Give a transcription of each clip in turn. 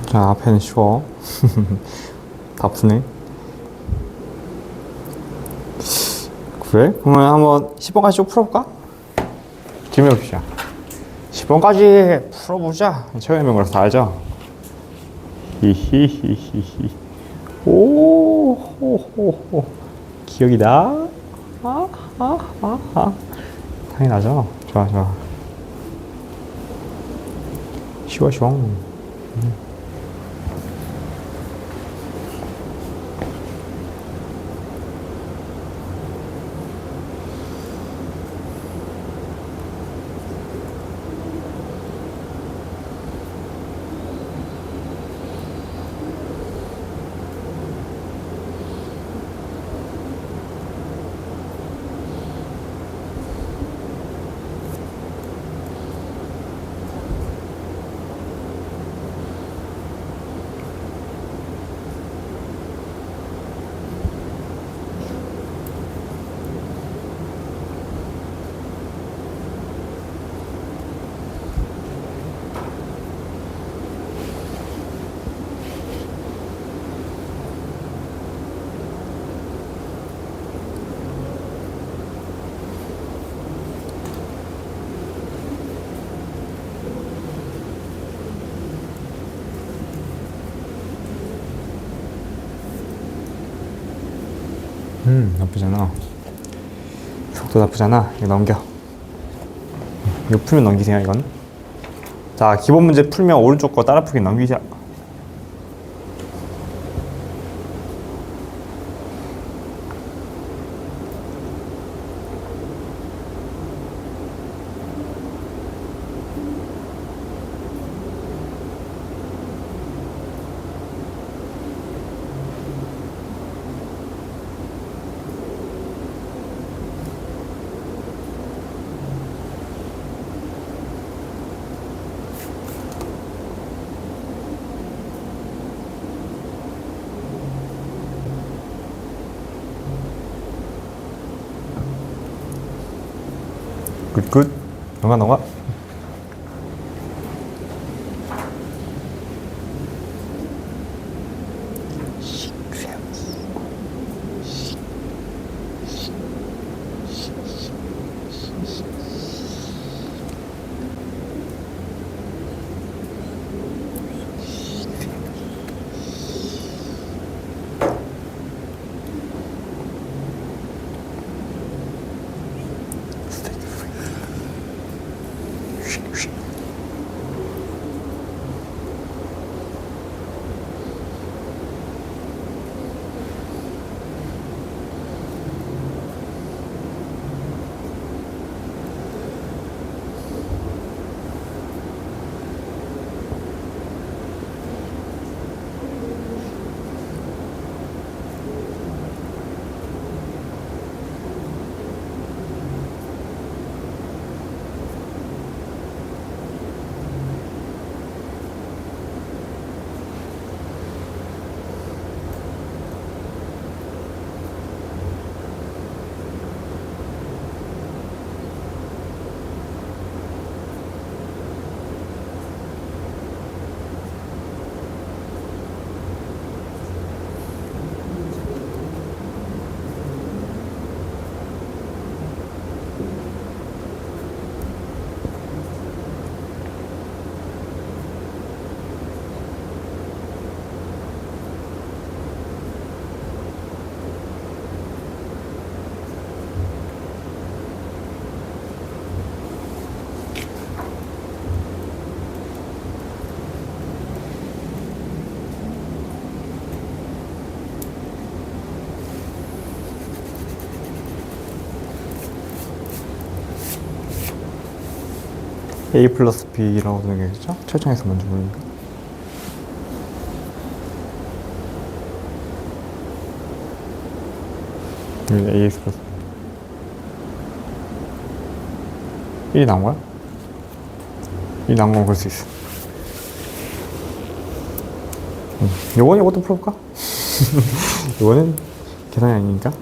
자, 앞에는 쉬워. 다 푸네. 그래? 그러면 한번 10번까지 쭉 풀어볼까? 재미없이야. 10번까지 풀어보자. 최근에 명거라서 다 알죠? 히히히히히. 오호호호. 기억이 나? 당연하죠. 좋아, 좋아. 쉬워, 쉬워. 나쁘잖아. 속도 나쁘잖아. 이거 넘겨. 이거 풀면 넘기세요, 이건. 자, 기본 문제 풀면 오른쪽 거 따라 풀기 넘기자. 굿굿. 넘어가, 넘어가. A 플러스 B라고 되는 게 있죠? 철창에서 먼저 보니까. AX 플러스 1이 나온 거야? 1이 나온 건 그럴 수 있어. 요건 이것도 풀어볼까? 이거는 계산이 아니니까.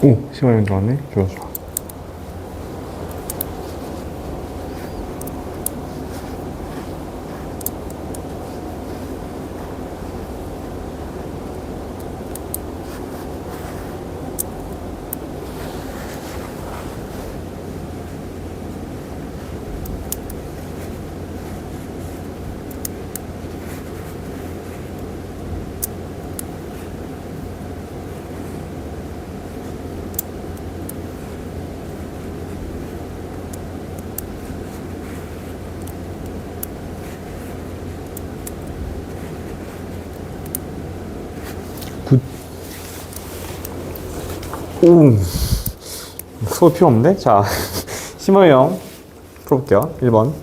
오, 심하면 좋았네. 좋아, 좋아. 굿. 오, 수업 필요 없는데? 자, 심어형 풀어볼게요. 1번.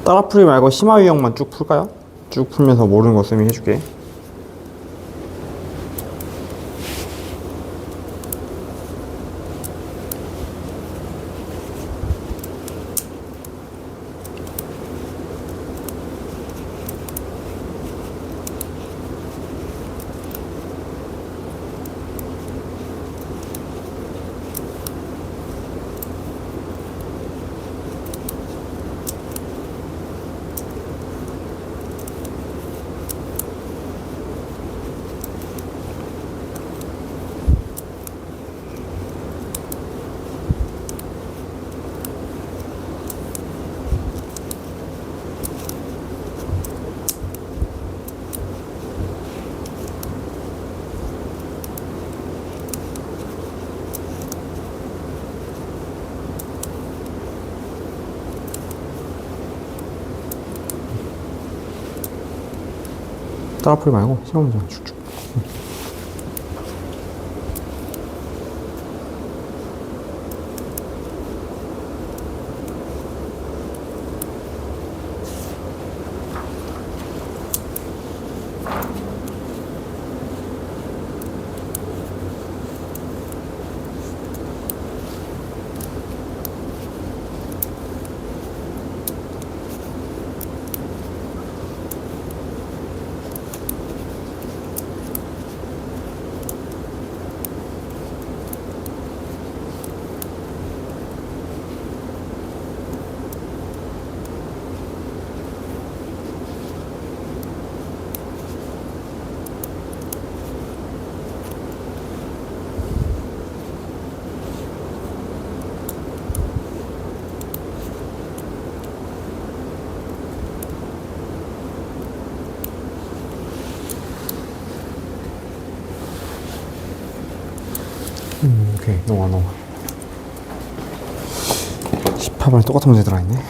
따라풀이 말고 심화 유형만 쭉 풀까요? 쭉 풀면서 모르는 거 쌤이 해줄게. 따라풀이 말고 심화 문제만 쭉쭉. 오케이, 넘어가. 18번에 똑같은 문제 들어있네.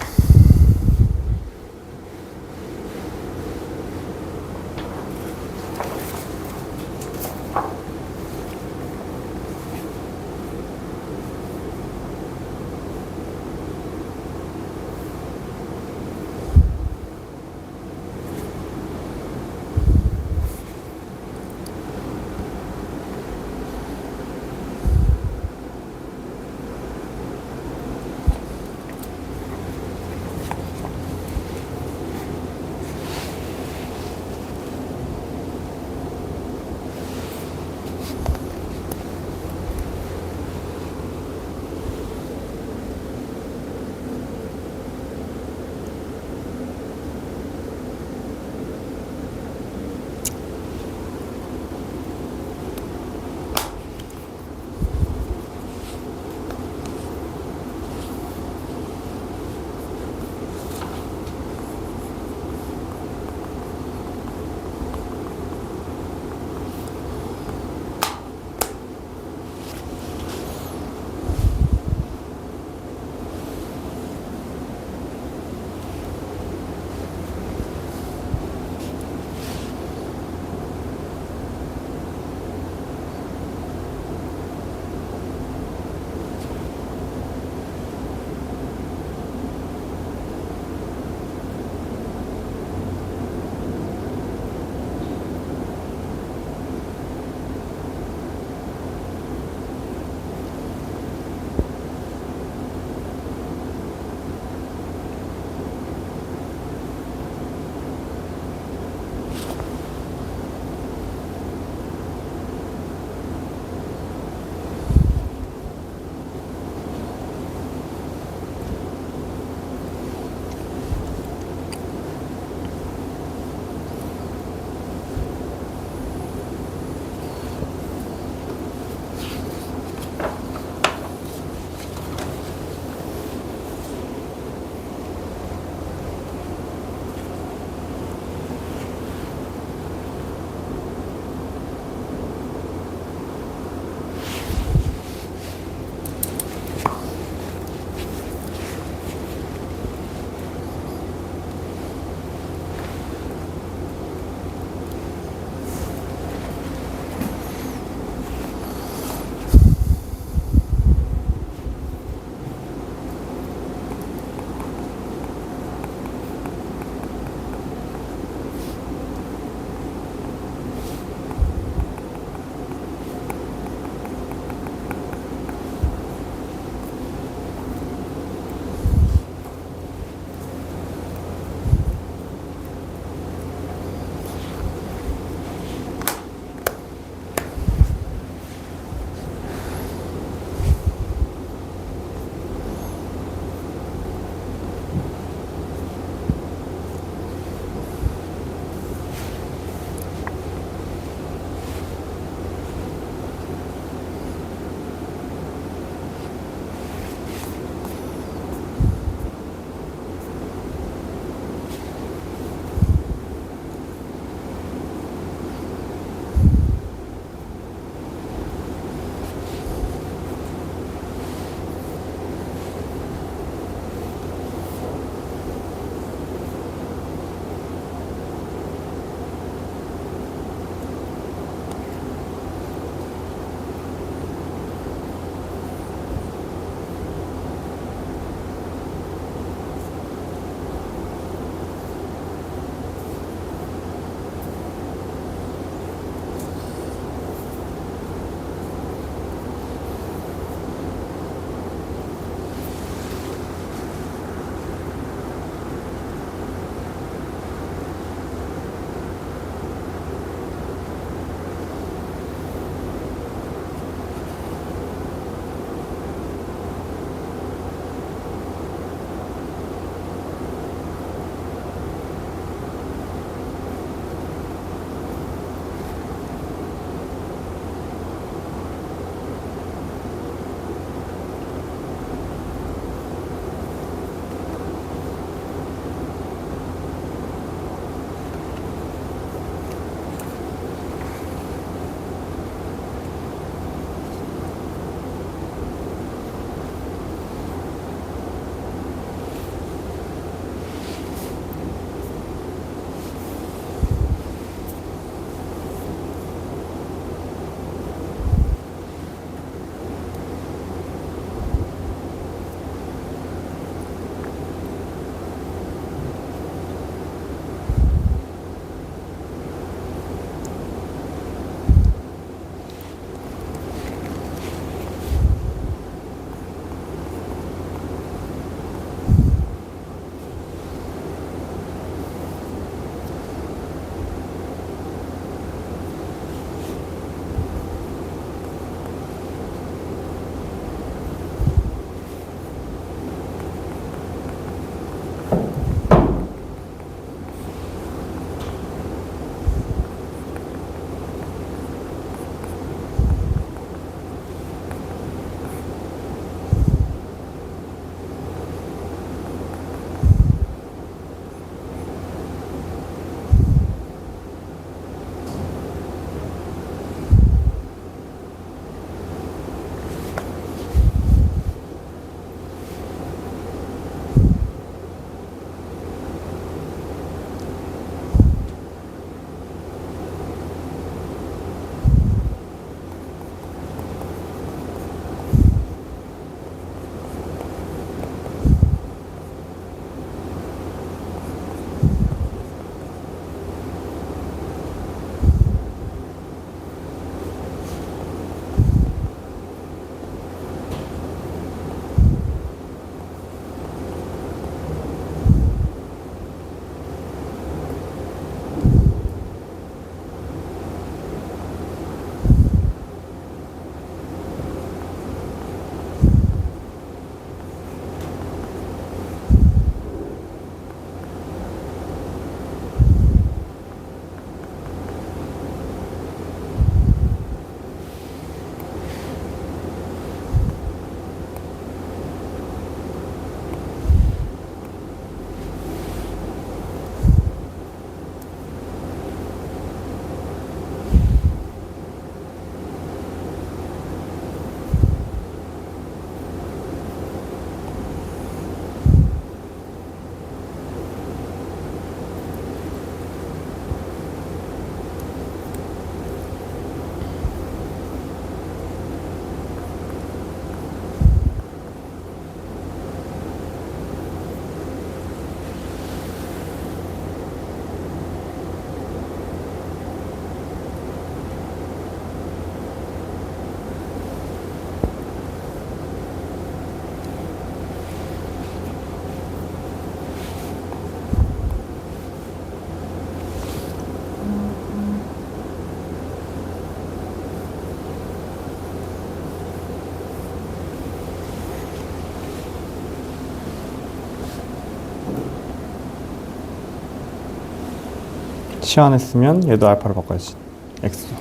치환했으면 얘도 알파로 바꿔야지. x도.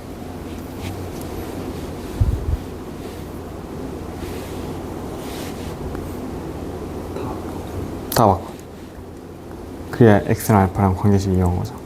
다 바꿔. 그래야 x랑 알파랑 관계식 이용한 거죠.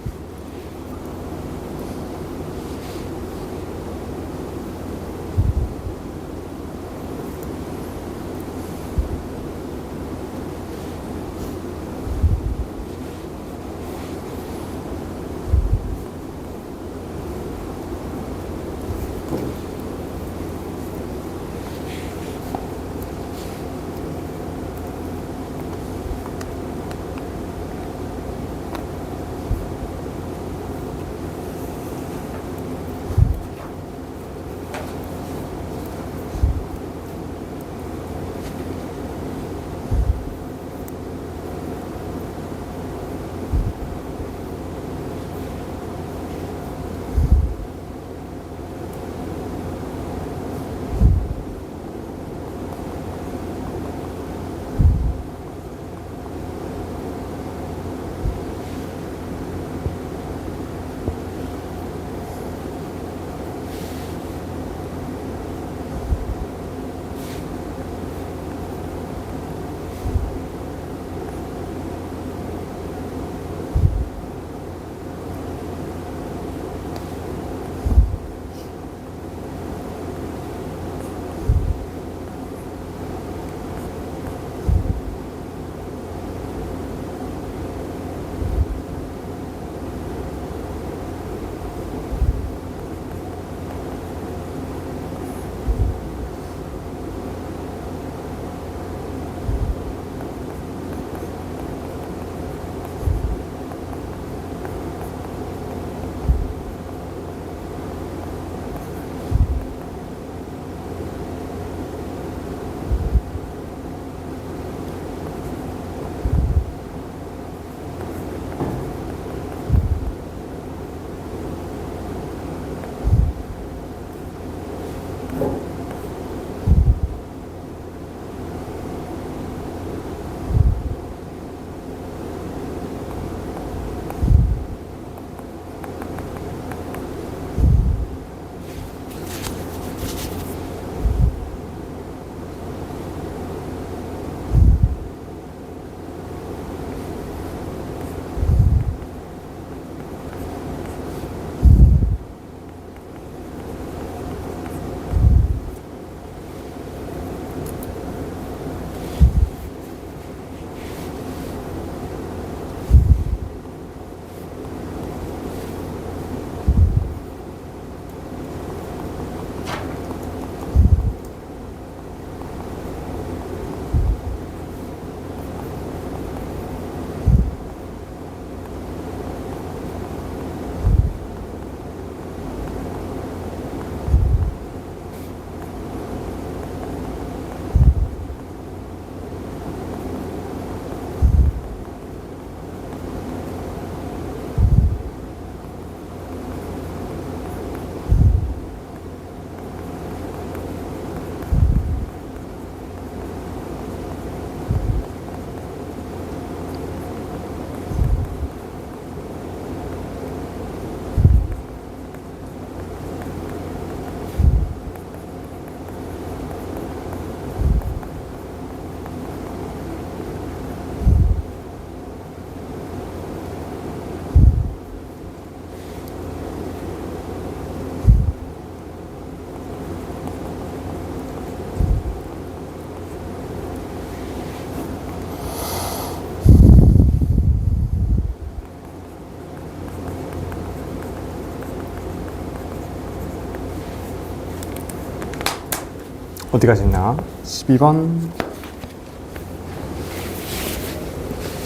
어디까지 있나? 12번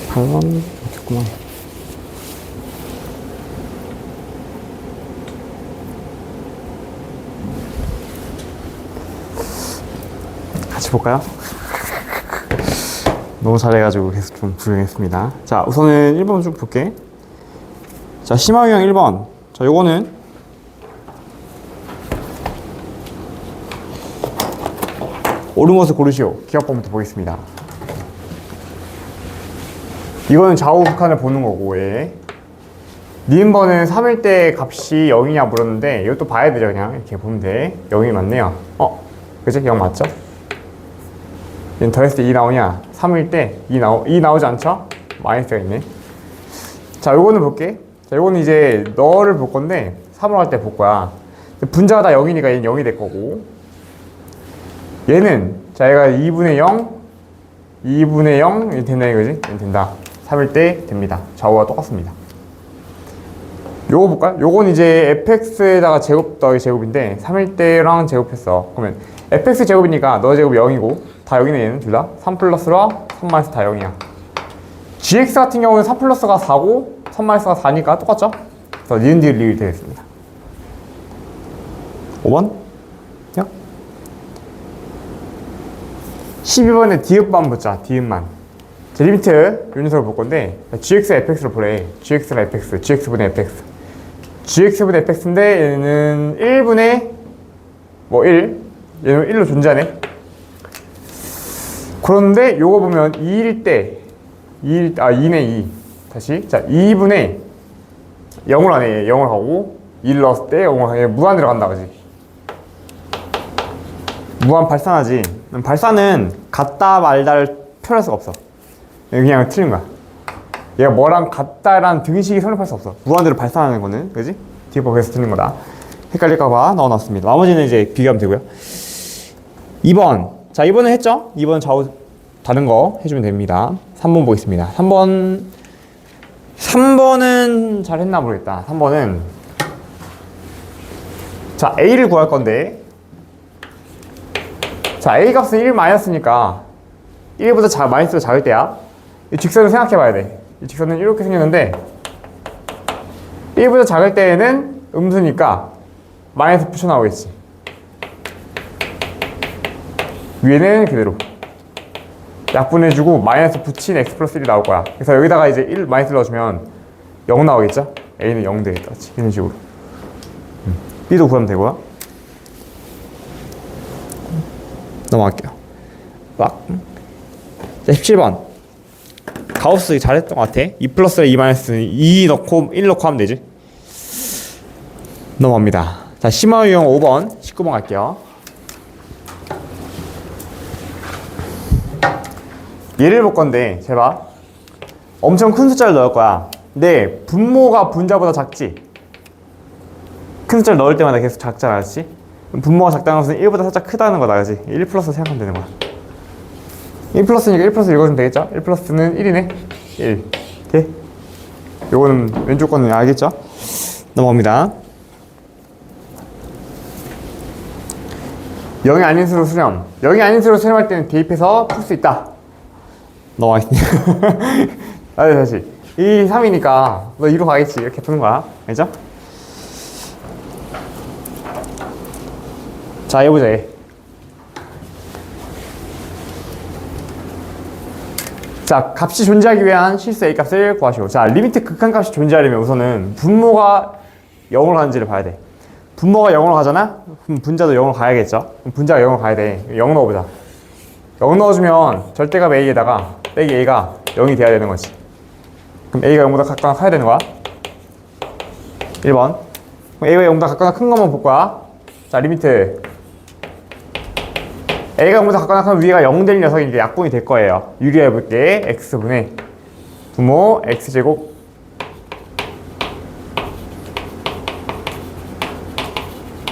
8번 이렇게 있구만. 같이 볼까요? 너무 잘해가지고 계속 좀 불행했습니다. 자, 우선은 1번 좀 볼게. 자, 심화 유형 1번. 자, 요거는 옳은 것을 고르시오. 기억법부터 보겠습니다. 이거는 좌우 극한을 보는 거고, 왜? 니은번은 3일 때 값이 0이냐 물었는데 이것도 봐야 되죠. 그냥 이렇게 보면 돼. 0이 맞네요. 그치? 0 맞죠? 얘는 더했을 때 2 나오냐? 3일 때 2 나오지 않죠? 마이너스가 있네. 자, 요거는 볼게. 자, 요거는 이제 너를 볼 건데 3으로 할 때 볼 거야. 분자가 다 0이니까 얘는 0이 될 거고, 얘는 자, 얘가 2분의 0 2분의 0 이렇게 된다 이거지? 얘는 된다. 3일 때 됩니다. 좌우가 똑같습니다. 요거 볼까요? 요건 이제 fx에다가 제곱 더하기 제곱인데 3일 때랑 제곱했어. 그러면 fx 제곱이니까 너 제곱이 0이고 다 0이네. 얘는 둘 다 3 플러스라 3 마이너스 다 0이야. gx 같은 경우는 3 플러스가 4고 3 마이너스가 4니까 똑같죠? 그래서 니은 디귿 리을 되겠습니다. 5번? 야? 12번에 디귿만 보자. 디귿만. 자, 리미트 요 녀석을 볼 건데 gx fx를 보래. gx랑 fx, gx분의 fx. gx분의 fx인데 얘는 1분의 1, 얘는 1로 존재하네. 그런데 요거 보면 2일 때 2네 2. 다시 자 2분의 0을 하네. 0을 하고 1 넣었을 때 0을 하네. 무한 들어간다 그지? 무한 발산하지. 발산은 같다 말다를 표현할 수가 없어. 그냥 틀린 거야. 얘가 뭐랑 같다라는 등식이 성립할 수 없어. 무한대로 발산하는 거는, 그지? 디귿법에서 틀린 거다. 헷갈릴까봐 넣어놨습니다. 나머지는 이제 비교하면 되고요. 2번. 자, 2번은 했죠? 2번 좌우 다른 거 해주면 됩니다. 3번 보겠습니다. 3번은 잘 했나 모르겠다. 3번은 자, A를 구할 건데, 자, A 값은 1 마이너스니까 1보다 마이너스가 작을 때야. 이 직선을 생각해 봐야 돼. 이 직선은 이렇게 생겼는데 1보다 작을 때에는 음수니까 마이너스 붙여 나오겠지. 위에는 그대로 약분해주고 마이너스 붙인 x 플러스 1이 나올 거야. 그래서 여기다가 이제 1 마이너스 넣어주면 0 나오겠죠? A는 0 되겠다. 이런 식으로. B도 구하면 되고요. 넘어갈게요. 막. 자, 17번. 가우스 잘했던 것 같아. 2 플러스에 2 마이너스는 2 넣고 1 넣고 하면 되지. 넘어갑니다. 자, 심화 유형 5번, 19번 갈게요. 얘를 볼 건데, 잘 봐. 엄청 큰 숫자를 넣을 거야. 근데 분모가 분자보다 작지? 큰 숫자를 넣을 때마다 계속 작잖아, 그렇지? 분모가 작다는 것은 1보다 살짝 크다는 거다, 그렇지? 1 플러스 생각하면 되는 거야. 1 플러스니까 1 플러스 읽어주면 되겠죠? 1 플러스는 1이네. 1. 오케이? 요거는 왼쪽 거는 알겠죠? 넘어갑니다. 0이 아닌 수로 수렴. 0이 아닌 수로 수렴할 때는 대입해서 풀 수 있다. 넘어가겠습니다. 다시. 이 3이니까 너 2로 가겠지. 이렇게 푸는 거야. 알죠? 자, 해보자, 얘. 자, 값이 존재하기 위한 실수 A 값을 구하시오. 자, 리미트 극한값이 존재하려면 우선은 분모가 0으로 가는지를 봐야 돼. 분모가 0으로 가잖아? 그럼 분자도 0으로 가야겠죠? 그럼 분자가 0으로 가야 돼. 0 넣어보자. 0 넣어주면 절대값 A에다가 빼기 A가 0이 돼야 되는 거지. 그럼 A가 0보다 각각 커야 되는 거야. 1번. 그럼 A가 0보다 각각 큰 것만 볼 거야. 자, 리미트. A가 0보다 각각 크면 위가 0 될 녀석이 이제 약분이 될 거예요. 유리해볼게. X분의 분모 X제곱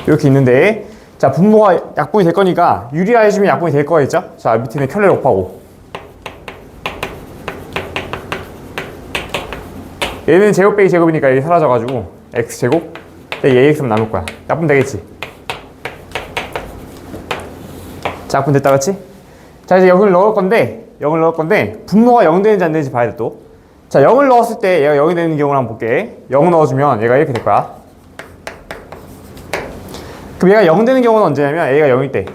이렇게 있는데, 자, 분모가 약분이 될 거니까 유리화해주면 약분이 될 거겠죠? 자, 밑에는 켤레를 곱하고, 얘는 제곱 빼기 제곱이니까 이게 사라져가지고 X제곱 빼기 AX만 남을 거야. 약분 되겠지? 자, 약분 됐다, 그치? 자, 이제 0을 넣을 건데 분모가 0 되는지 안 되는지 봐야 돼, 또. 자, 0을 넣었을 때 얘가 0이 되는 경우를 한번 볼게. 0 넣어주면 얘가 이렇게 될 거야. 그럼 얘가 0 되는 경우는 언제냐면 A가 0일 때.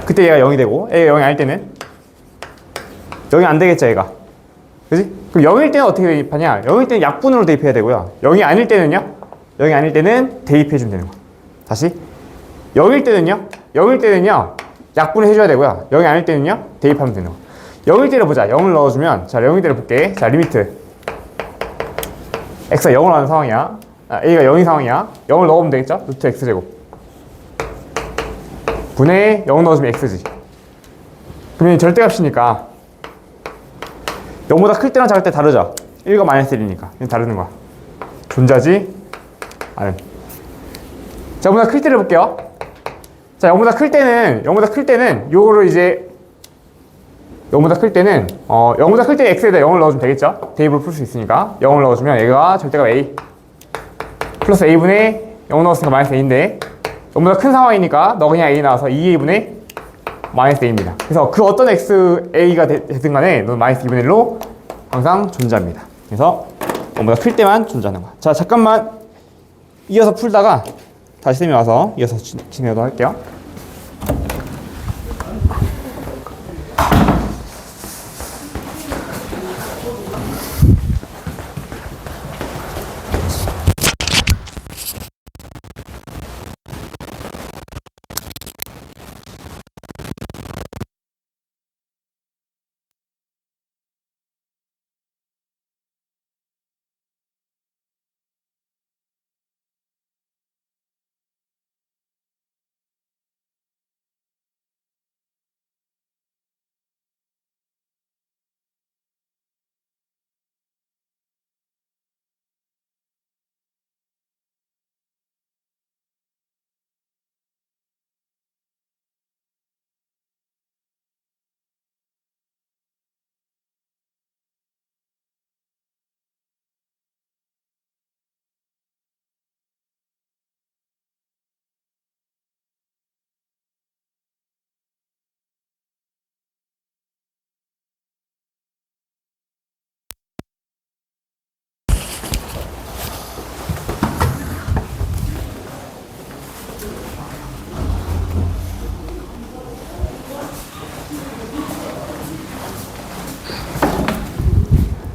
그때 얘가 0이 되고, A가 0이 아닐 때는 0이 안 되겠죠, 얘가. 그지? 그럼 0일 때는 어떻게 대입하냐? 0일 때는 약분으로 대입해야 되고요. 0이 아닐 때는요? 0이 아닐 때는 대입해주면 되는 거야. 다시. 0일 때는요, 약분을 해줘야 되고요. 0이 아닐 때는요, 대입하면 되는 거야. 0일 때를 보자. 0을 넣어주면, 자, 0일 때를 볼게. 자, 리미트. x가 0을 하는 상황이야. a가 0인 상황이야. 0을 넣으면 되겠죠? 루트 x제곱 분의 0 넣어주면 x지. 그러면 절대값이니까 0보다 클 때랑 작을 때 다르죠? 1과 마이너스 1이니까 다르는 거야. 존재하지 않은. 자, 0보다 클 때를 볼게요. 자, 0보다 클 때는 요거를 이제 0보다 클 때는 0보다 클 때 x에다 0을 넣어주면 되겠죠? 대입으로 풀 수 있으니까 0을 넣어주면 얘가 절대값 a 플러스 a분의 0 넣었으니까 마이너스 a인데 0보다 큰 상황이니까 너 그냥 a 나와서 2a분의 마이너스 a입니다. 그래서 그 어떤 x a가 되든 간에 너는 마이너스 2분의 1로 항상 존재합니다. 그래서 0보다 클 때만 존재하는 거야. 자, 잠깐만 이어서 풀다가 다시 쌤이 와서 이어서 진행하도록 할게요.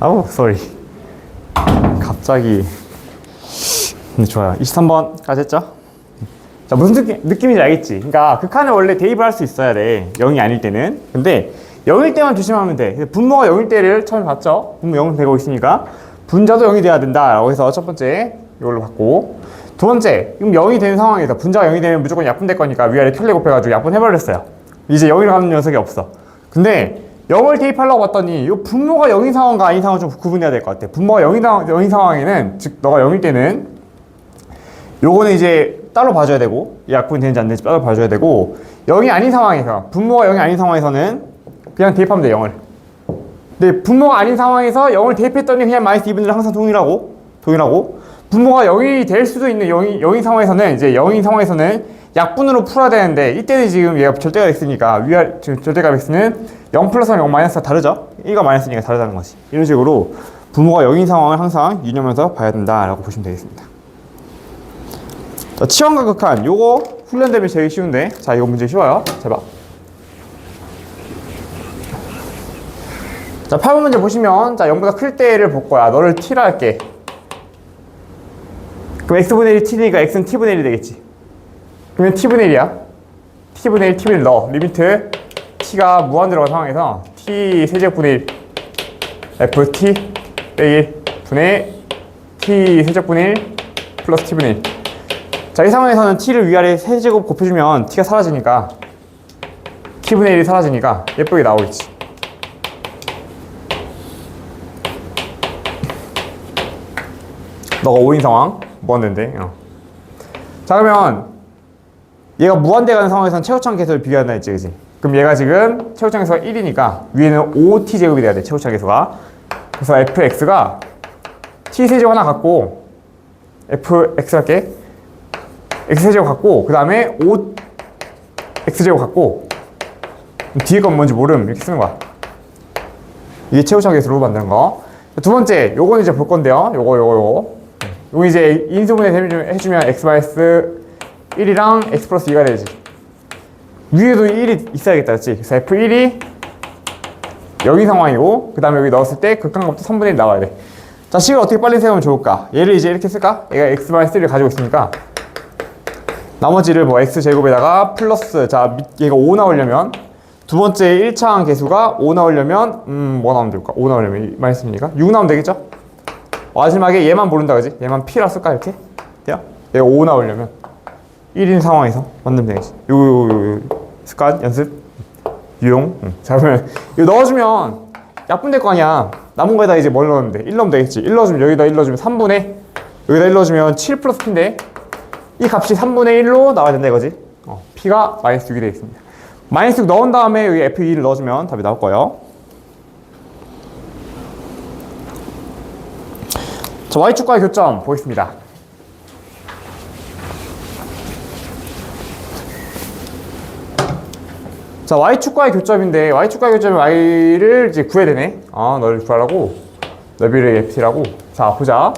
아우, 쏘리. 갑자기. 좋아요. 23번까지 했죠? 자, 무슨 느낌인지 알겠지? 그러니까 극한을 원래 대입을 할 수 있어야 돼. 0이 아닐 때는. 근데 0일 때만 조심하면 돼. 분모가 0일 때를 처음에 봤죠? 분모 0은 되고 있으니까 분자도 0이 돼야 된다라고 해서 첫 번째 이걸로 봤고, 두 번째, 그럼 0이 되는 상황에서 분자가 0이 되면 무조건 약분될 거니까 위아래 편례 곱해가지고 약분해버렸어요. 이제 0이라고 하는 녀석이 없어. 근데 0을 대입하려고 봤더니 이 분모가 0인 상황과 아닌 상황을 좀 구분해야 될 것 같아. 분모가 0인 상황에는, 즉 너가 0일 때는 요거는 이제 따로 봐줘야 되고, 약분이 되는지 안 되는지 따로 봐줘야 되고, 0이 아닌 상황에서, 분모가 0이 아닌 상황에서는 그냥 대입하면 돼, 0을. 근데 분모가 아닌 상황에서 0을 대입했더니 그냥 마이너스 2분의 1은 항상 동일하고, 분모가 0이 될 수도 있는 0인 상황에서는, 이제 0인 상황에서는 약분으로 풀어야 되는데, 이때는 지금 얘가 절대값 x니까 절대값 x는 0 플러스랑 0 마이너스가 다르죠? 1과 마이너스니까 다르다는 거지. 이런 식으로 분모가 0인 상황을 항상 유념해서 봐야 된다라고 보시면 되겠습니다. 자, 치환과 극한, 요거 훈련되면 제일 쉬운데, 자, 이거 문제 쉬워요. 잘 봐. 자, 8번 문제 보시면, 자, 0보다 클 때를 볼 거야. 너를 t라 할게. 그럼 x분의 1이 t니까 x는 t분의 1이 되겠지. 그러면 t분의 1이야. t분의 1, t분의 1 넣어. 리미트 t가 무한대로 상황에서 t 세제곱분의 1 ft 빼기 1 분의 t 세제곱분의 1 플러스 t분의 1. 자, 이 상황에서는 t를 위아래 세제곱 곱해주면 t가 사라지니까 t분의 1이 사라지니까 예쁘게 나오겠지. 너가 5인 상황 무한대인데. 자, 그러면 얘가 무한대 가는 상황에서는 최고차항 계수를 비교한다 했지, 그지? 그럼 얘가 지금 최고차항 계수가 1이니까 위에는 5t제곱이 돼야 돼, 최고차항 계수가. 그래서 fx가 t세제곱 하나 갖고, fx 할게. x세제곱 갖고, 그 다음에 5x제곱 갖고, 뒤에 건 뭔지 모름, 이렇게 쓰는 거야. 이게 최고차항 계수로 만드는 거. 두 번째, 요거는 이제 볼 건데요. 요거 이제 인수분해 해주면 x-1이랑 x 플러스 2가 되지. 위에도 1이 있어야겠다, 그렇지? 그래서 f1이 여기 상황이고, 그 다음에 여기 넣었을 때 극한값도 3분의 1 나와야 돼. 자, 식을 어떻게 빨리 세우면 좋을까? 얘를 이제 이렇게 쓸까? 얘가 x-1을 가지고 있으니까 나머지를 뭐 x제곱에다가 플러스, 자, 얘가 5 나오려면, 두 번째 1차항 계수가 5 나오려면 뭐 나오면 될까? 5 나오려면 마이너스니까 6 나오면 되겠죠? 마지막에 얘만 모른다 그지? 얘만 P라 쓸까 이렇게? 돼요? 얘가 5 나오려면 1인 상황에서 만들면 되겠지. 요 습관 연습 유용. 자 그러면 이거 넣어주면 약분될 거 아니야. 남은 거에다 이제 뭘 넣었는데 1 넣으면 되겠지. 1 넣어주면 여기다 1 넣어주면 3분의 여기다 1 넣어주면 7 플러스 P인데 이 값이 3분의 1로 나와야 된다 이거지. P가 마이너스 6이 되겠습니다. 마이너스 6 넣은 다음에 여기 F2를 넣어주면 답이 나올 거예요. 자, Y축과의 교점 보겠습니다. 자, Y축과의 교점인데 Y축과의 교점이 Y를 이제 구해야 되네. 너를 구하라고 너비를 FT라고. 자, 보자.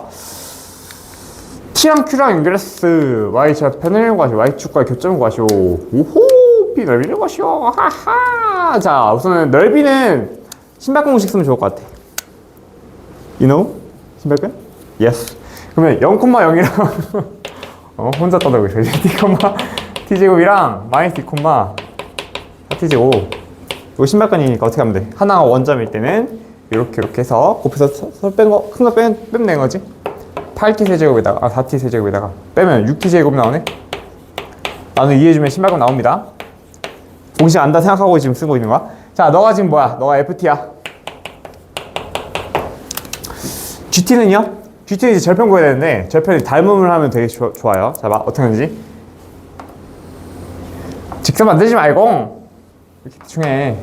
T랑 Q랑 연결했어. Y좌편을 구하시오. Y축과의 교점을 구하시오. 오호! B 넓이를 구하시오. 하하! 자, 우선은 넓이는 신박한 공식 쓰면 좋을 것 같아. You know? 신박한? Yes. 그러면 0,0이랑 혼자 떠들고 있어. T제곱이랑 마이너스 2, T제곱. 이거 신박한이니까 어떻게 하면 돼? 하나가 원점일 때는 이렇게 해서 곱해서 뺀 거, 큰 거 빼면 되는 거지. 8t 세제곱에다가 4t 세제곱에다가 빼면 6t 제곱 나오네. 나는 이해해주면 신발금 나옵니다. 공식 안다 생각하고 지금 쓰고 있는 거야. 자, 너가 지금 뭐야? 너가 FT야. GT는요? GT는 이제 절편 구해야 되는데 절편이 닮음을 하면 되게 좋아요. 자, 봐 어떻게 하는지. 직선 만들지 말고 이렇게 대충해.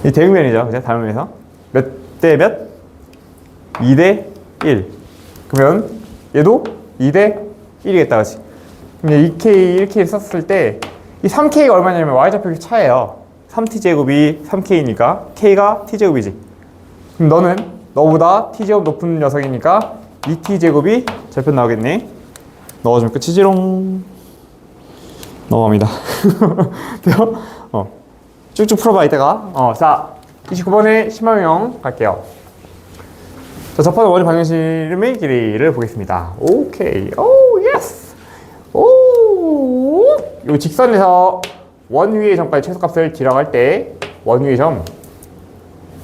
이 대응면이죠. 그죠? 닮으면서 몇 대 몇? 2대 1. 그러면 얘도 2대 1이겠다. 그치? 그럼 2K, 1K 썼을 때 이 3K가 얼마냐면 Y좌표의 차예요. 3T제곱이 3K니까 K가 T제곱이지. 그럼 너는 너보다 T제곱 높은 녀석이니까 2T제곱이 절편 나오겠네. 넣어주면 끝이지롱. 넘어갑니다. 돼요? 쭉쭉 풀어봐 이따가. 자 29번에 심화형 갈게요. 자, 접하는 원의 방정식의 길이를 보겠습니다. 오케이. 오 예스. 오. 요 직선에서 원 위의 점까지 최소값을 지정할 때 원 위의 점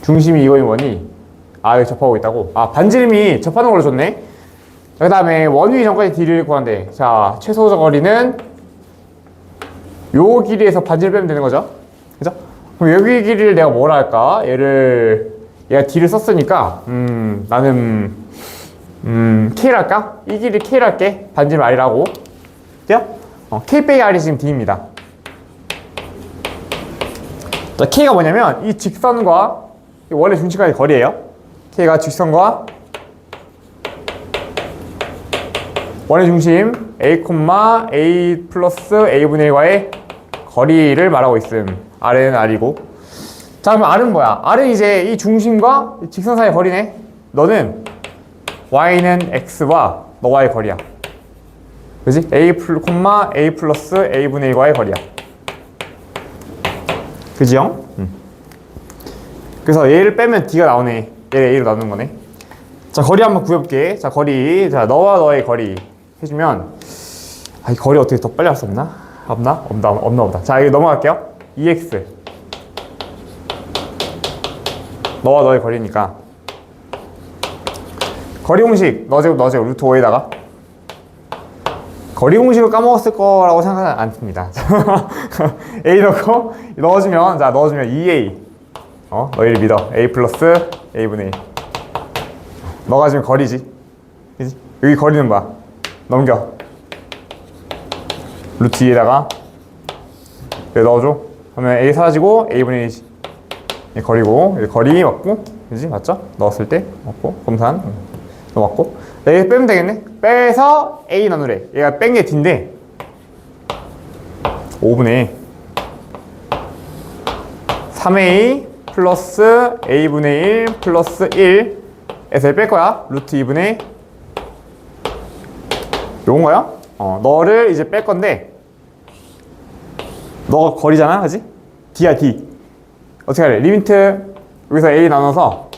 중심이 이거인 원이 여기 접하고 있다고. 반지름이 접하는 걸로 줬네. 그 다음에 원 위의 점까지 길이를 구한대. 자, 최소 거리는 요 길이에서 반지를 빼면 되는 거죠. 그죠? 그럼 여기 길이를 내가 뭐라 할까? 얘가 D를 썼으니까 나는 K를 할까? 이 길이 K를 할게. 반지름 R이라고. 그죠? K 빼기 R이 지금 D입니다. 자, K가 뭐냐면 이 직선과 원래 중심까지 거리예요. K가 직선과 원의 중심 A, 플러스 A분의 1과의 거리를 말하고 있음. R은 R이고. 자, 그럼 R은 뭐야? R은 이제 이 중심과 이 직선 사이의 거리네. 너는 Y는 X와 너와의 거리야. 그지? A 플러스 A분의 1과의 거리야. 그지요? 그래서 얘를 빼면 D가 나오네. 얘를 A로 나누는 거네. 자, 거리 한번 구해볼게. 자, 거리. 자, 너와 너의 거리 해주면 이 거리 어떻게 더 빨리 할 수 없나? 없나. 자, 이거 넘어갈게요. EX 너와 너의 거리니까 거리 공식 너제곱 루트 5에다가 거리 공식을 까먹었을 거라고 생각하지 않습니다. A 넣고 넣어주면 2A 너희를 믿어. A 플러스 A분의 1 너가 지금 거리지. 그치? 여기 거리는 뭐야? 넘겨 루트 2에다가 여기 넣어줘. 그러면 A 사라지고 A분의 1이지. 거리고 여기 거리 맞고 그지? 맞죠? 넣었을 때 맞고 검산 맞고 여기 빼면 되겠네. 빼서 A 나누래. 얘가 뺀 게 D인데 5분의 3A 플러스 A분의 1 플러스 1에서 뺄 거야. 루트 2분의 요건 거야. 너를 이제 뺄 건데 너가 거리잖아. 그지? D야 D. 어떻게 할래? 리미트 여기서 A 나눠서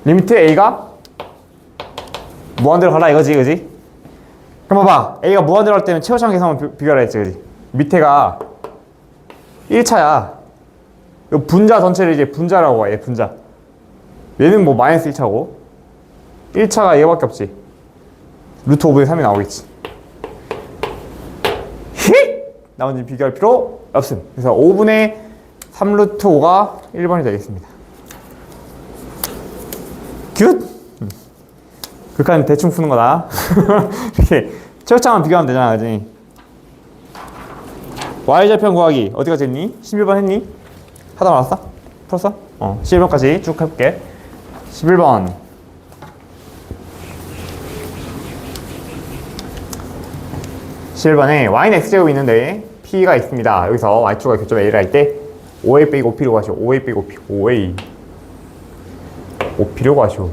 리미트 A가 무한대로 가라 이거지. 그지? 그럼 봐봐. A가 무한대로 할 때는 최고차원 계산만 비교하라 했지. 그지? 밑에가 1차야. 이 분자 전체를 이제 분자라고 해. 분자. 얘는 뭐 마이너스 1차고 1차가 얘밖에 없지. 루트 5분의 3이 나오겠지. 히! 나머지 비교할 필요 없음. 그래서 5분의 3 루트 5가 1번이 되겠습니다. 굿! 극한 대충 푸는 거다. 이렇게 최고차만 비교하면 되잖아, 그지? Y좌편 구하기 어디까지 했니? 11번 했니? 하다 말았어? 풀었어? 11번까지 쭉 해볼게. 11번 11번에 y는 x제곱이 있는데 p가 있습니다. 여기서 y축과 교점 a를 할 때 5a 빼기 5p로 가시오. 5a 빼기 5p 5a 5p로 가시오.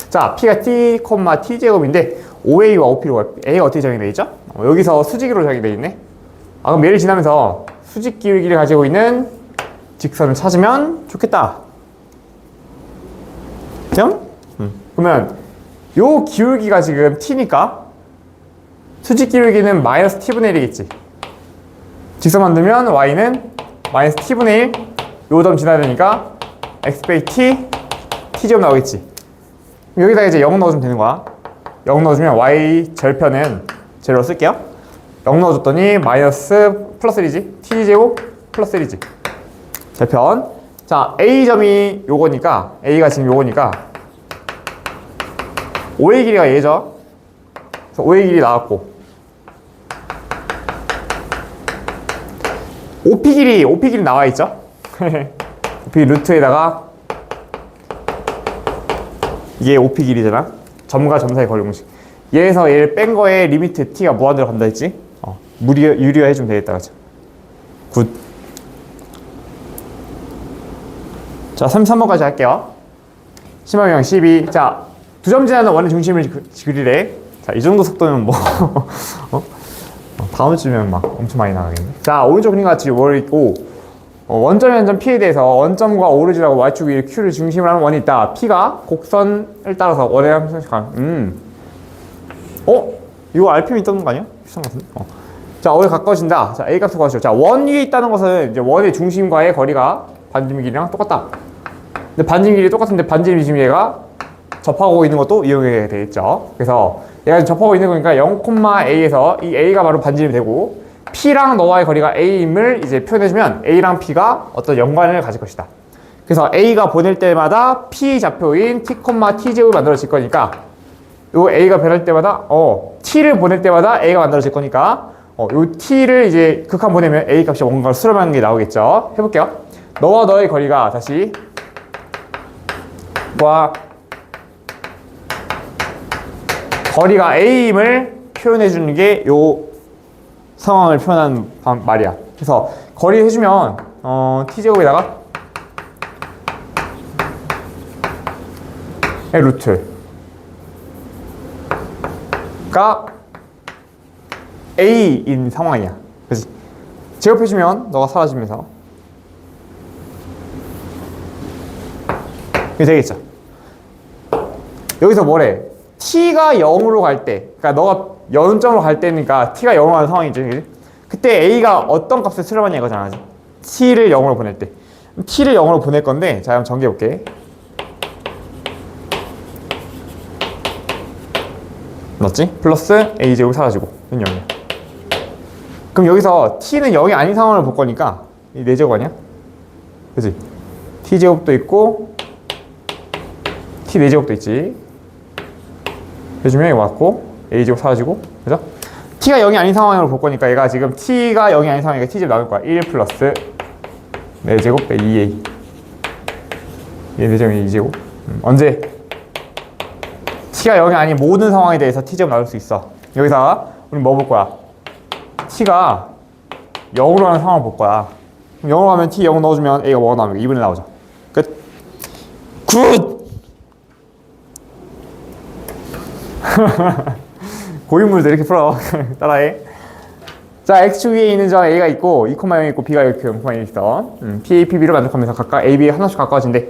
자, p가 t, t제곱인데 5a와 5p로 가요. a가 어떻게 정의되어 있죠? 여기서 수직으로 정의되어 있네. 그럼 얘를 지나면서 수직 기울기를 가지고 있는 직선을 찾으면 좋겠다. 그럼? 그러면 요 기울기가 지금 t니까 수직 기울기는 마이너스 t분의 1이겠지. 직선 만들면 y는 마이너스 t분의 1 요 점 지나야 되니까 x 빼기 t t제곱 나오겠지. 여기다 이제 0 넣어주면 되는 거야. 0 넣어주면 y 절편은 제로 쓸게요. 0 넣어줬더니 마이너스 플러스 1이지. t제곱 플러스 1이지. 절편. 자, a점이 요거니까 a가 지금 요거니까 5의 길이가 얘죠. 그래서 5의 길이 나왔고 5p 길이 나와 있죠. 5p 루트에다가 이게 5p 길이잖아. 점과 점 사이 거리 공식. 얘에서 얘를 뺀 거에 리미트 t가 무한대로 간다 했지. 유리화 해주면 되겠다. 그죠? 굿. 자, 33번까지 할게요. 심화형 12. 자, 두 점 지나는 원의 중심을 그리래. 자, 이 정도 속도면 뭐 다음 주면 막 엄청 많이 나가겠네. 자, 오른쪽 그림 같이 뭘 있고 원점의 원점 P에 대해서 원점과 오리진하고 Y축 위에 Q를 중심으로 하는 원이 있다. P가 곡선을 따라서 원의 함수씩 가는 이거 RPM이 떠는 거 아니야? 비슷한 거 같은데? 자, 어디 가까워진다. 자, A 값을 구하시오. 자, 원 위에 있다는 것은 이제 원의 중심과의 거리가 반지름 길이랑 똑같다. 근데 반지름 길이 똑같은데 반지름 지금 얘가 접하고 있는 것도 이용해야 되겠죠. 그래서 얘가 접하고 있는 거니까 0,A에서 이 A가 바로 반지름이 되고 P랑 너와의 거리가 A임을 이제 표현해주면 A랑 P가 어떤 연관을 가질 것이다. 그래서 A가 보낼 때마다 P 좌표인 T, T제곱이 만들어질 거니까 요 A가 변할 때마다 T를 보낼 때마다 A가 만들어질 거니까 요 T를 이제 극한 보내면 A 값이 뭔가를 수렴하는 게 나오겠죠. 해볼게요. 너와 너의 거리가 다시 거리가 A임을 표현해주는 게 요 상황을 표현하는 말이야. 그래서 거리 해주면 t제곱에다가 루트가 A인 상황이야. 그치? 제곱해주면 너가 사라지면서 이게 되겠죠. 여기서 뭐래? t가 0으로 갈 때, 그러니까 너가 연점으로 갈 때니까 t가 0으로 가는 상황이지. 그치? 그때 a가 어떤 값을 수렴하냐 이거잖아. t를 0으로 보낼 때. t를 0으로 보낼 건데, 자, 한번 정리해볼게. 맞지? 플러스 a제곱 사라지고, 는 0이야. 그럼 여기서 t는 0이 아닌 상황을 볼 거니까, 이 4제곱 아니야? 그치? t제곱도 있고, t 4제곱도 있지. 해주면 이거 맞고 a제곱 사라지고, 그죠? t가 0이 아닌 상황으로 볼 거니까 얘가 지금 t가 0이 아닌 상황이니까 t제곱 나올 거야. 1 플러스 4제곱 빼 2a. 얘 4제곱 2제곱. 언제? t가 0이 아닌 모든 상황에 대해서 t제곱 나올 수 있어. 여기서 우리 뭐 볼 거야? t가 0으로 가는 상황을 볼 거야. 그럼 0으로 가면 t 0 넣어주면 a가 뭐가 나오면 2분의 나오죠. 끝. 굿! 고인물들 이렇게 풀어. 따라해. 자, x축 위에 있는 점 a가 있고 2,0이 있고 b가 이렇게 0,1이 있어. p, pb를 만족하면서 각각 a, b가 하나씩 가까워진대.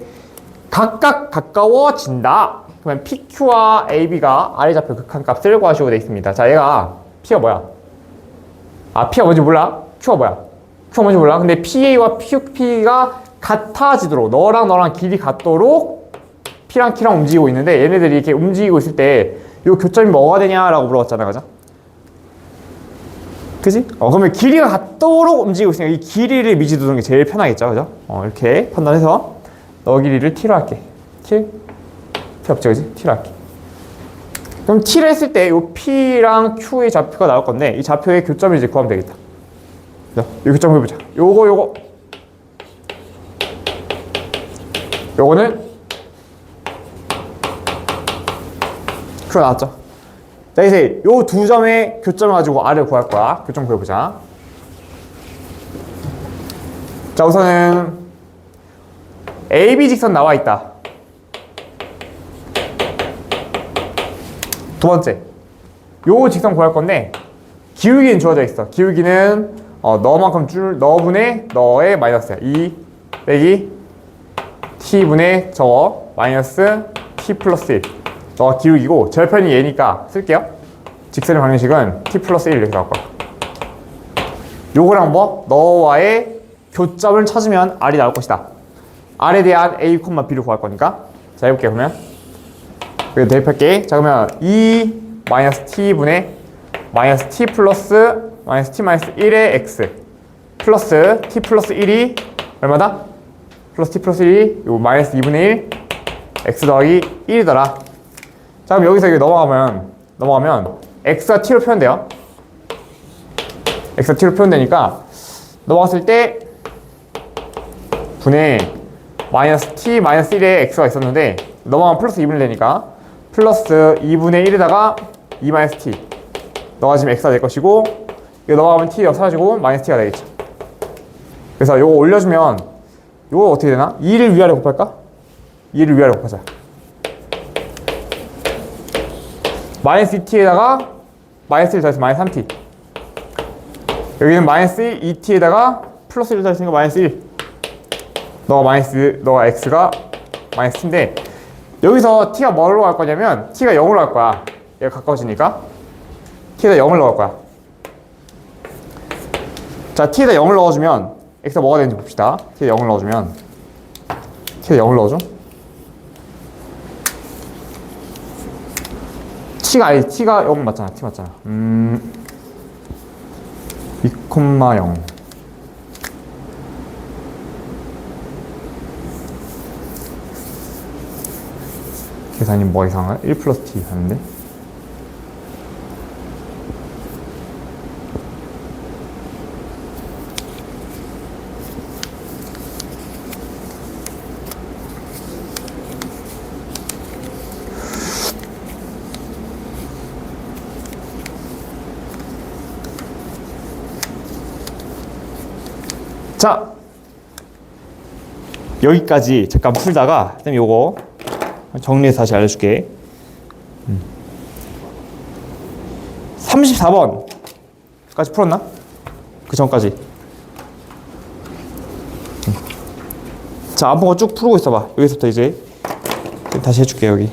각각 가까워진다. 그러면 pq와 ab가 아래 좌표 극한값을 구하시고 되어 있습니다. 자, 얘가 p가 뭐야? P가 뭔지 몰라? Q가 뭐야? Q가 뭔지 몰라? 근데 PA와 QP가 같아지도록, 너랑 길이 같도록 P랑 Q랑 움직이고 있는데, 얘네들이 이렇게 움직이고 있을 때 이 교점이 뭐가 되냐라고 물어봤잖아, 그죠? 그지? 그러면 길이가 같도록 움직이고 있으니까 이 길이를 미지두는 게 제일 편하겠죠, 그죠? 이렇게 판단해서 너 길이를 T로 할게. T 없죠, 그지? T로 할게. 그럼 T를 했을 때 이 P랑 Q의 좌표가 나올 건데, 이 좌표의 교점을 이제 구하면 되겠다. 자, 이 교점 해보자. 요거는 Q가 나왔죠. 자, 이제 요 두 점의 교점을 가지고 R을 구할 거야. 교점 구해보자. 자, 우선은 AB 직선 나와 있다. 두 번째, 요 직선 구할 건데 기울기는 주어져 있어. 기울기는 너만큼 너분의 너의 마이너스야. 2 빼기 t분의 저거 마이너스 t 플러스 1. 너가 기울기고 절편이 얘니까 쓸게요. 직선의 방정식은 t 플러스 1 이렇게 나올 거야. 요거랑 너와의 교점을 찾으면 R이 나올 것이다. R에 대한 A, B를 구할 거니까. 자, 해볼게요. 그러면 여기 대입할게. 자, 그러면 2 마이너스 t분의 마이너스 t 플러스 마이너스 t 마이너스 1의 x 플러스 t 플러스 1이 얼마다? 플러스 t 플러스 1이 요 마이너스 2분의 1 x 더하기 1이더라. 자, 그럼 여기서 여기 넘어가면 x가 t로 표현돼요. x가 t로 표현되니까 넘어갔을 때 분의 마이너스 t 마이너스 1의 x가 있었는데 넘어가면 플러스 2분의 되니까 플러스 2분의 1에다가 2 마이너스 t. 너가 지금 x가 될 것이고, 이거 넘어가면 t가 사라지고 마이너스 t가 되겠죠. 그래서 요거 올려주면 요거 어떻게 되나? 2를 위아래 곱할까? 2를 위아래 곱하자. 마이너스 2t에다가 마이너스 1 더해서 마이너스 3t. 여기는 마이너스 2t에다가 플러스 1 더했으니까 마이너스 1. 너가 x가 마이너스 t인데, 여기서 t가 뭐로 갈 거냐면 t가 0으로 갈 거야. 얘가 가까워지니까 t에다 0을 넣을 거야. 자, t에다 0을 넣어주면 x가 뭐가 되는지 봅시다. t에다 0을 넣어주면 t에다 0을 넣어줘. t가 0 맞잖아. t 맞잖아. 2,0 계산이 뭐가 이상한가? 1 플러스 t 하는데. 자, 여기까지 잠깐 풀다가 그다음에 요거 정리해서 다시 알려줄게. 34번까지 풀었나? 그 전까지. 자, 안 푼 거 쭉 풀고 있어봐. 여기서부터 이제 다시 해줄게. 여기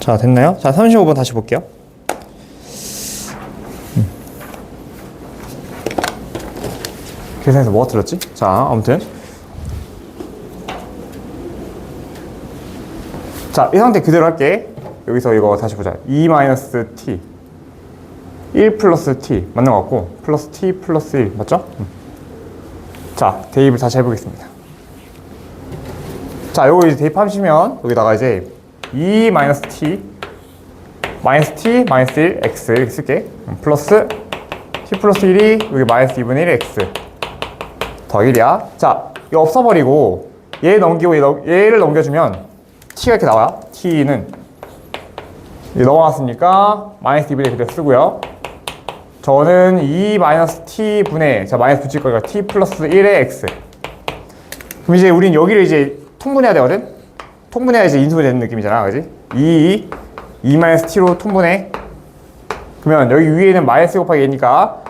자, 됐나요? 자, 35번 다시 볼게요. 계산해서 뭐가 틀렸지? 자, 아무튼 자, 이 상태 그대로 할게. 여기서 이거 다시 보자. 2-t 1 플러스 t 맞는 것 같고 플러스 t 플러스 1 맞죠? 자, 대입을 다시 해보겠습니다. 자, 요거 이제 대입하시면 여기다가 이제 2-t 마이너스 t 마이너스 1 x 이렇게 쓸게. 플러스 t 플러스 1이 여기 마이너스 2분의 1 x 더 1이야. 자, 이거 없어버리고 얘 넘기고 얘를 넘겨주면 t가 이렇게 나와요. t는 넘어갔으니까 마이너스 2분의 1 그대로 쓰고요. 저는 2-t 분의 자 마이너스 붙일 거니까 t 플러스 1의 x. 그럼 이제 우린 여기를 이제 통분해야 되거든. 통분해야 이제 인수분해 되는 느낌이잖아, 그지? 2-t로 통분해. 그러면 여기 위에는 마이너스 곱하기 a니까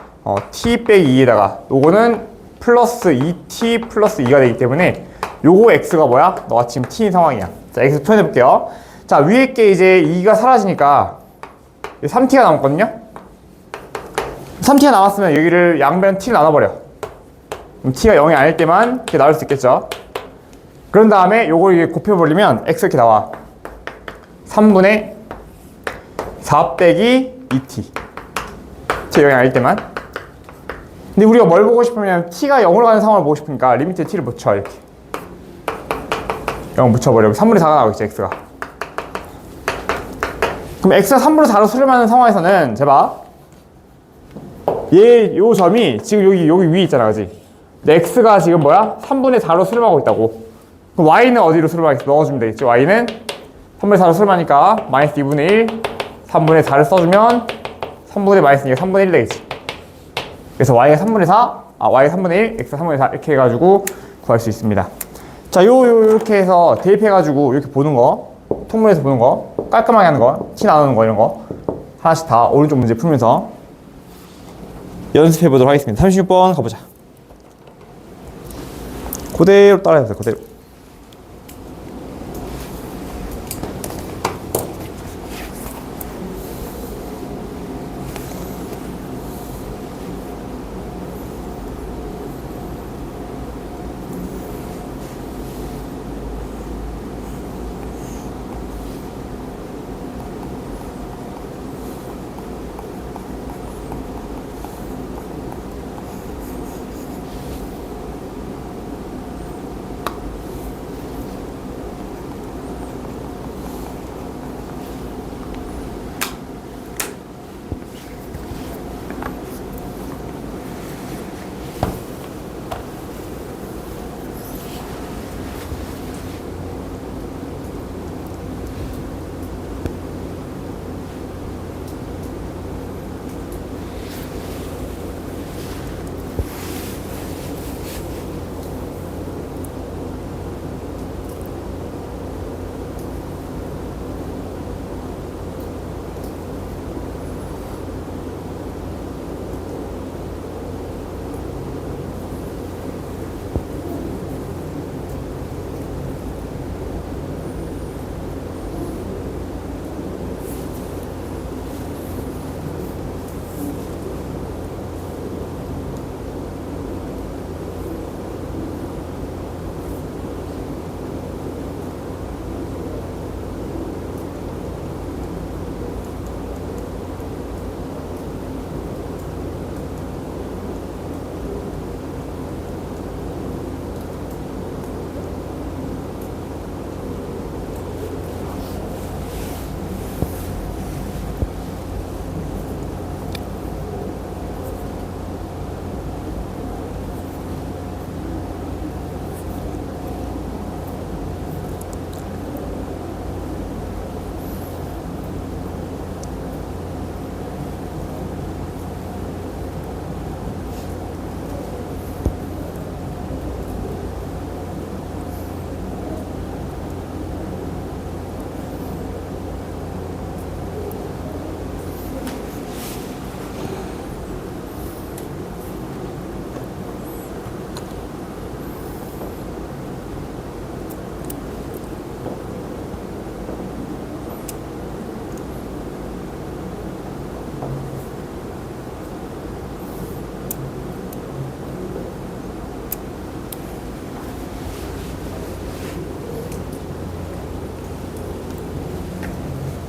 t 빼기 2에다가 요거는 플러스 2t 플러스 2가 되기 때문에 요거 x가 뭐야? 너가 지금 t인 상황이야. 자, x 표현해 볼게요. 자, 위에 게 이제 2가 사라지니까 3t가 남았거든요. 3t가 남았으면 여기를 양변 t를 나눠버려. 그럼 t가 0이 아닐 때만 이렇게 나올 수 있겠죠. 그런 다음에 요걸 이렇게 곱해버리면 x 이렇게 나와. 3분의 4 빼기 2t. t 0이 아닐 때만. 근데 우리가 뭘 보고 싶으면 t가 0으로 가는 상황을 보고 싶으니까 리미트에 t를 붙여 이렇게. 0 붙여버려. 3분의 4가 나오겠지, x가. 그럼 x가 3분의 4로 수렴하는 상황에서는 제발 요 점이 지금 여기 위에 있잖아, 그지? 근데 x가 지금 뭐야? 3분의 4로 수렴하고 있다고. 그럼 y는 어디로 수렴하겠어? 넣어주면 되겠지. y는 3분의 4로 수렴하니까 마이너스 2분의 1 3분의 4를 써주면 3분의 마이너스 2가 3분의 1 되겠지. 그래서 y가 3분의 4, y가 3분의 1, x 3분의 4 이렇게 해가지고 구할 수 있습니다. 자, 요렇게 해서 대입해가지고 이렇게 보는 거, 통문에서 보는 거, 깔끔하게 하는 거, 티 나누는 거 이런 거 하나씩 다 오른쪽 문제 풀면서 연습해 보도록 하겠습니다. 36번 가보자. 그대로 따라해보세요. 그대로.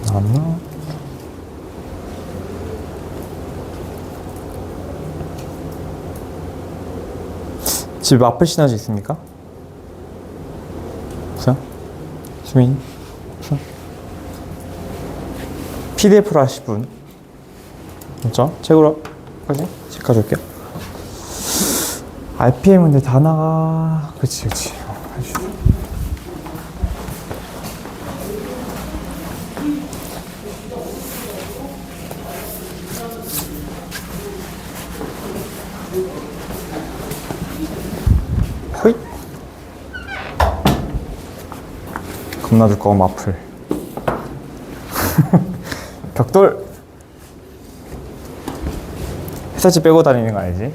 나왔나? 집에 앞플 시너지 있습니까? 없어요? 수민? 없어? PDF로 하실 분? 진짜? 책으로 까지? 책 가져올게요. RPM인데 다 나가. 그치. 호잇. 겁나 두꺼운 마플. 벽돌. 회사집 빼고 다니는 거 아니지?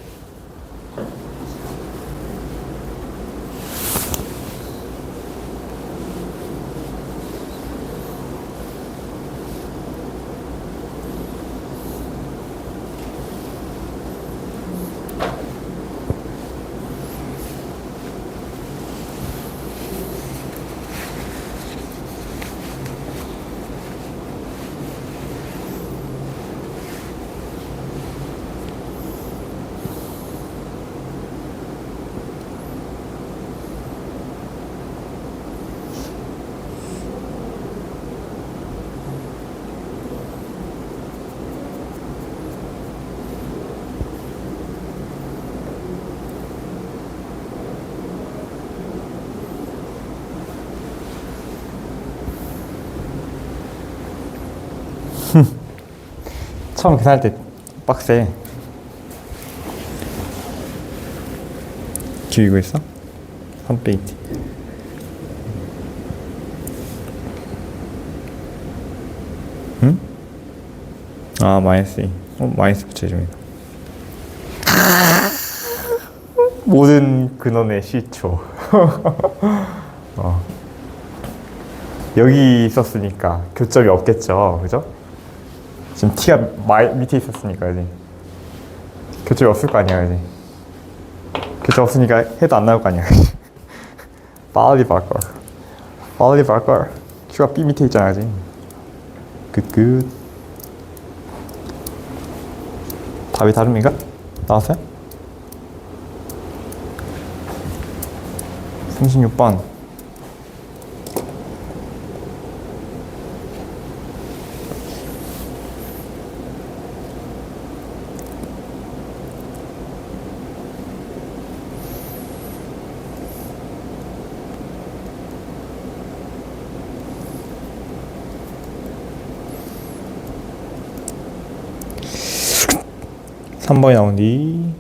처음 계산할 때 빡세. 기울이고 있어? 3페이지. 응? 아, 마이너스 2. 마이너스 붙여줍니다. 모든 근원의 시초. 여기 있었으니까 교점이 없겠죠, 그죠? 지금 t가 밑에 있었으니까, 그지? 교점이 없을 거 아니야, 그지? 교점 없으니까 해도 안 나올 거 아니야, 그지? 빨리 바꿔. q가 b 밑에 있잖아, 그지? 끝. 답이 다릅니까? 나왔어요? 36번. 삼 번이 나오니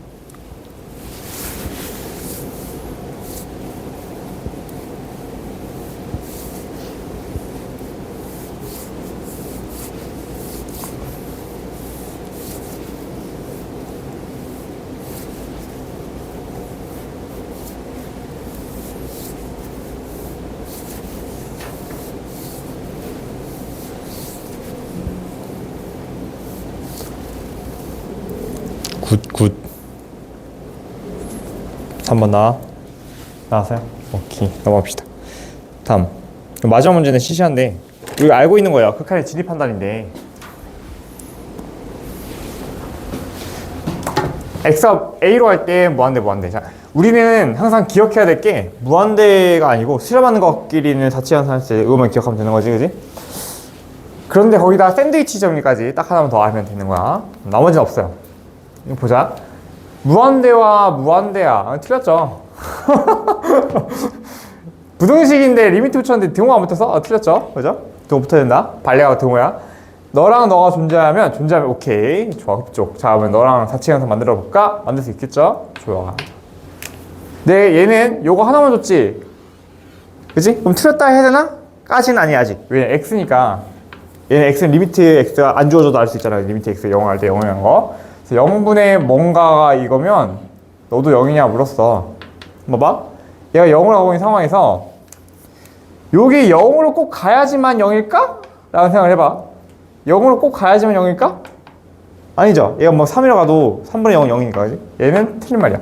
3번 나왔어요? 오케이, 넘어갑시다. 다음 마지막 문제는 시시한데 이거 알고 있는 거예요. 극한의 진입 판단인데 x가 a로 할 때 무한대. 자, 우리는 항상 기억해야 될 게 무한대가 아니고 수렴하는 것끼리는 자취 환산할 때 이거만 기억하면 되는 거지, 그지? 그런데 거기다 샌드위치 정리까지 딱 하나만 더 알면 되는 거야. 나머지는 없어요. 이거 보자. 무한대와 무한대야. 틀렸죠? 부등식인데 리미트 붙였는데 등호가 안 붙어서 틀렸죠? 그죠? 등호 붙어야 된다. 발레가 등호야. 너랑 너가 존재하면 오케이. 좋아, 그쪽. 자, 그러면 너랑 사칙연산 만들어 볼까? 만들 수 있겠죠? 좋아. 네, 얘는 요거 하나만 줬지? 그치? 그럼 틀렸다 해야 되나? 까지는 아니야, 아직. 왜? x니까. 얘는 x는 리미트 x가 안 주어져도 알 수 있잖아요. 리미트 x 0을 할 때 0이라는 거. 그래서 0분의 뭔가가 이거면 너도 0이냐 물었어. 봐봐. 얘가 0을 하고 있는 상황에서 요게 0으로 꼭 가야지만 0일까? 라는 생각을 해봐. 0으로 꼭 가야지만 0일까? 아니죠. 얘가 뭐 3이라 가도 3분의 0은 0이니까, 그지? 얘는 틀린 말이야.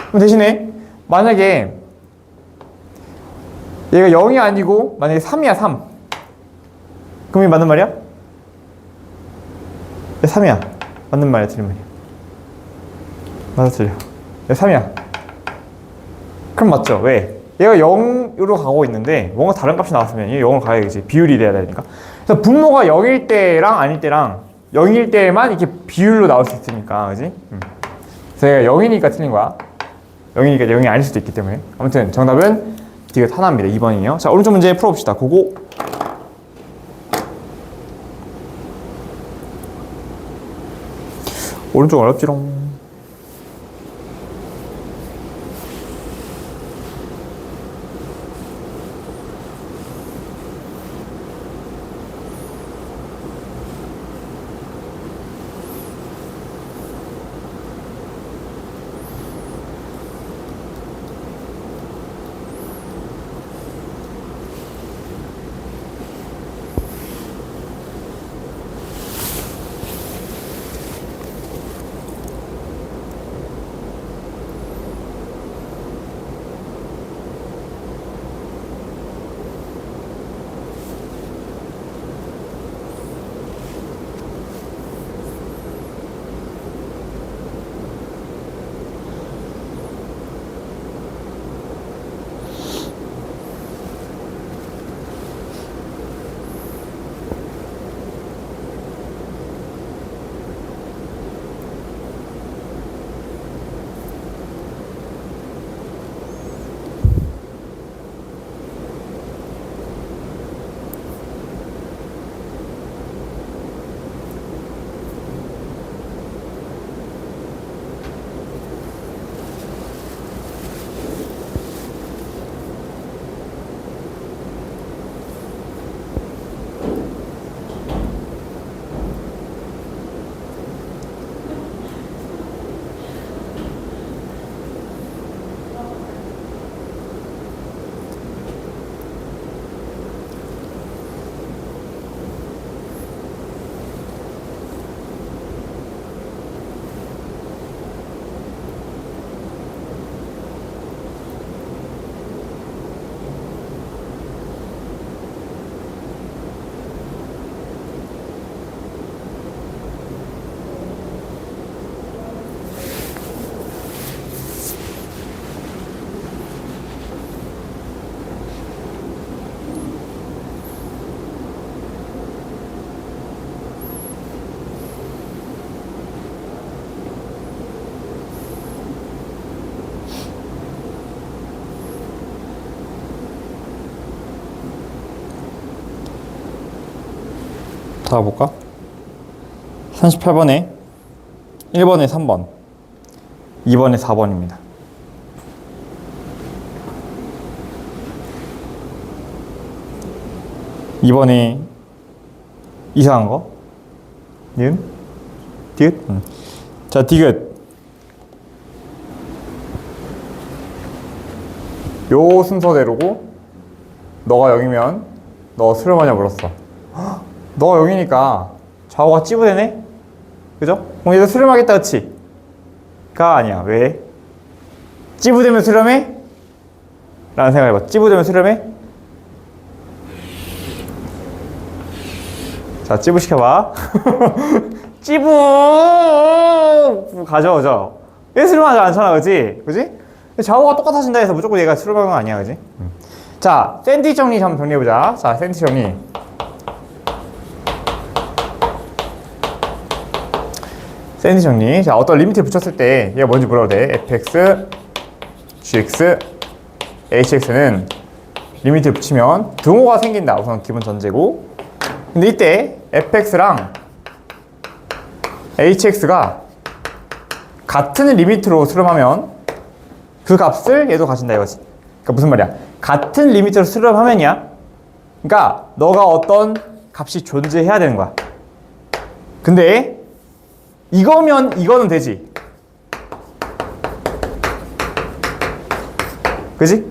그럼 대신에 만약에 얘가 0이 아니고 만약에 3이야, 3. 그럼 이게 맞는 말이야? 얘 3이야. 맞는 말이야, 틀린 말이야? 맞아, 틀려. 얘 3이야. 그럼 맞죠? 왜? 얘가 0으로 가고 있는데 뭔가 다른 값이 나왔으면 얘 0으로 가야겠지. 비율이 돼야 되니까. 그래서 분모가 0일 때랑 아닐 때랑 0일 때만 이렇게 비율로 나올 수 있으니까, 그지? 그래서 얘가 0이니까 틀린 거야. 0이니까 0이 아닐 수도 있기 때문에. 아무튼 정답은 D가 하나입니다. 2번이에요. 자, 오른쪽 문제 풀어봅시다. 그거. 오른쪽 어렵지롱. 다 볼까? 38번에 1번에 3번 2번에 4번입니다. 이번에 이상한 거? 니은? 디귿? 자, 디귿. 요 순서대로고 너가 0이면 너 수렴하냐 물었어. 너가 0이니까 좌우가 찌부되네? 그죠? 그럼 얘도 수렴하겠다, 그치? 가 아니야. 왜? 찌부되면 수렴해? 라는 생각해봐. 찌부되면 수렴해? 자, 찌부 시켜봐. 찌부! 가져오죠. 얘 수렴하지 않잖아, 그치? 그치? 좌우가 똑같아진다 해서 무조건 얘가 수렴하는 건 아니야, 그치? 자, 샌드위치 정리 한번 정리해보자. 자, 샌드위치 정리. 샌드위치 정리. 자, 어떤 리미트를 붙였을 때 얘가 뭔지 물어도 돼. fx, gx, hx는 리미트를 붙이면 등호가 생긴다. 우선 기본 전제고. 근데 이때 fx랑 hx가 같은 리미트로 수렴하면 그 값을 얘도 가진다 이거지. 그러니까 무슨 말이야? 같은 리미트로 수렴하면이야. 그러니까 너가 어떤 값이 존재해야 되는 거야. 근데 이거면 이거는 되지. 그지?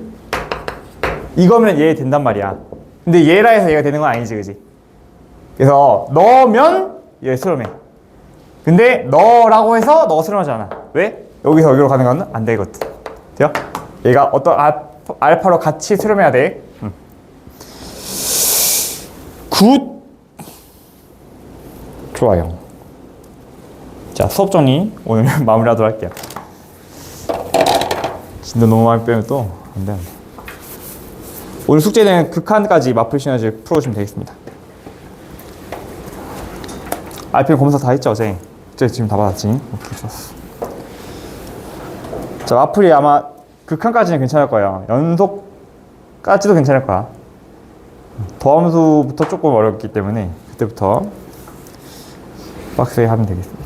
이거면 얘 된단 말이야. 근데 얘라 해서 얘가 되는 건 아니지, 그지? 그래서 넣으면 얘 수렴해. 근데 너라고 해서 너가 수렴하지 않아. 왜? 여기서 여기로 가는 건 안 되거든. 돼요? 얘가 어떤 알파로 같이 수렴해야 돼. 굿. 좋아요. 자, 수업 정리 오늘 마무리하도록 할게요. 진도 너무 많이 빼면 또 안 돼. 오늘 숙제는 극한까지 마플 시너지 풀어주시면 되겠습니다. RPM 검사 다 했죠, 어제? 어제 지금 다 받았지? 오케이, 좋았어. 자, 마플이 아마 극한까지는 괜찮을 거예요. 연속까지도 괜찮을 거야. 더함수부터 조금 어렵기 때문에 그때부터 빡세게 하면 되겠습니다.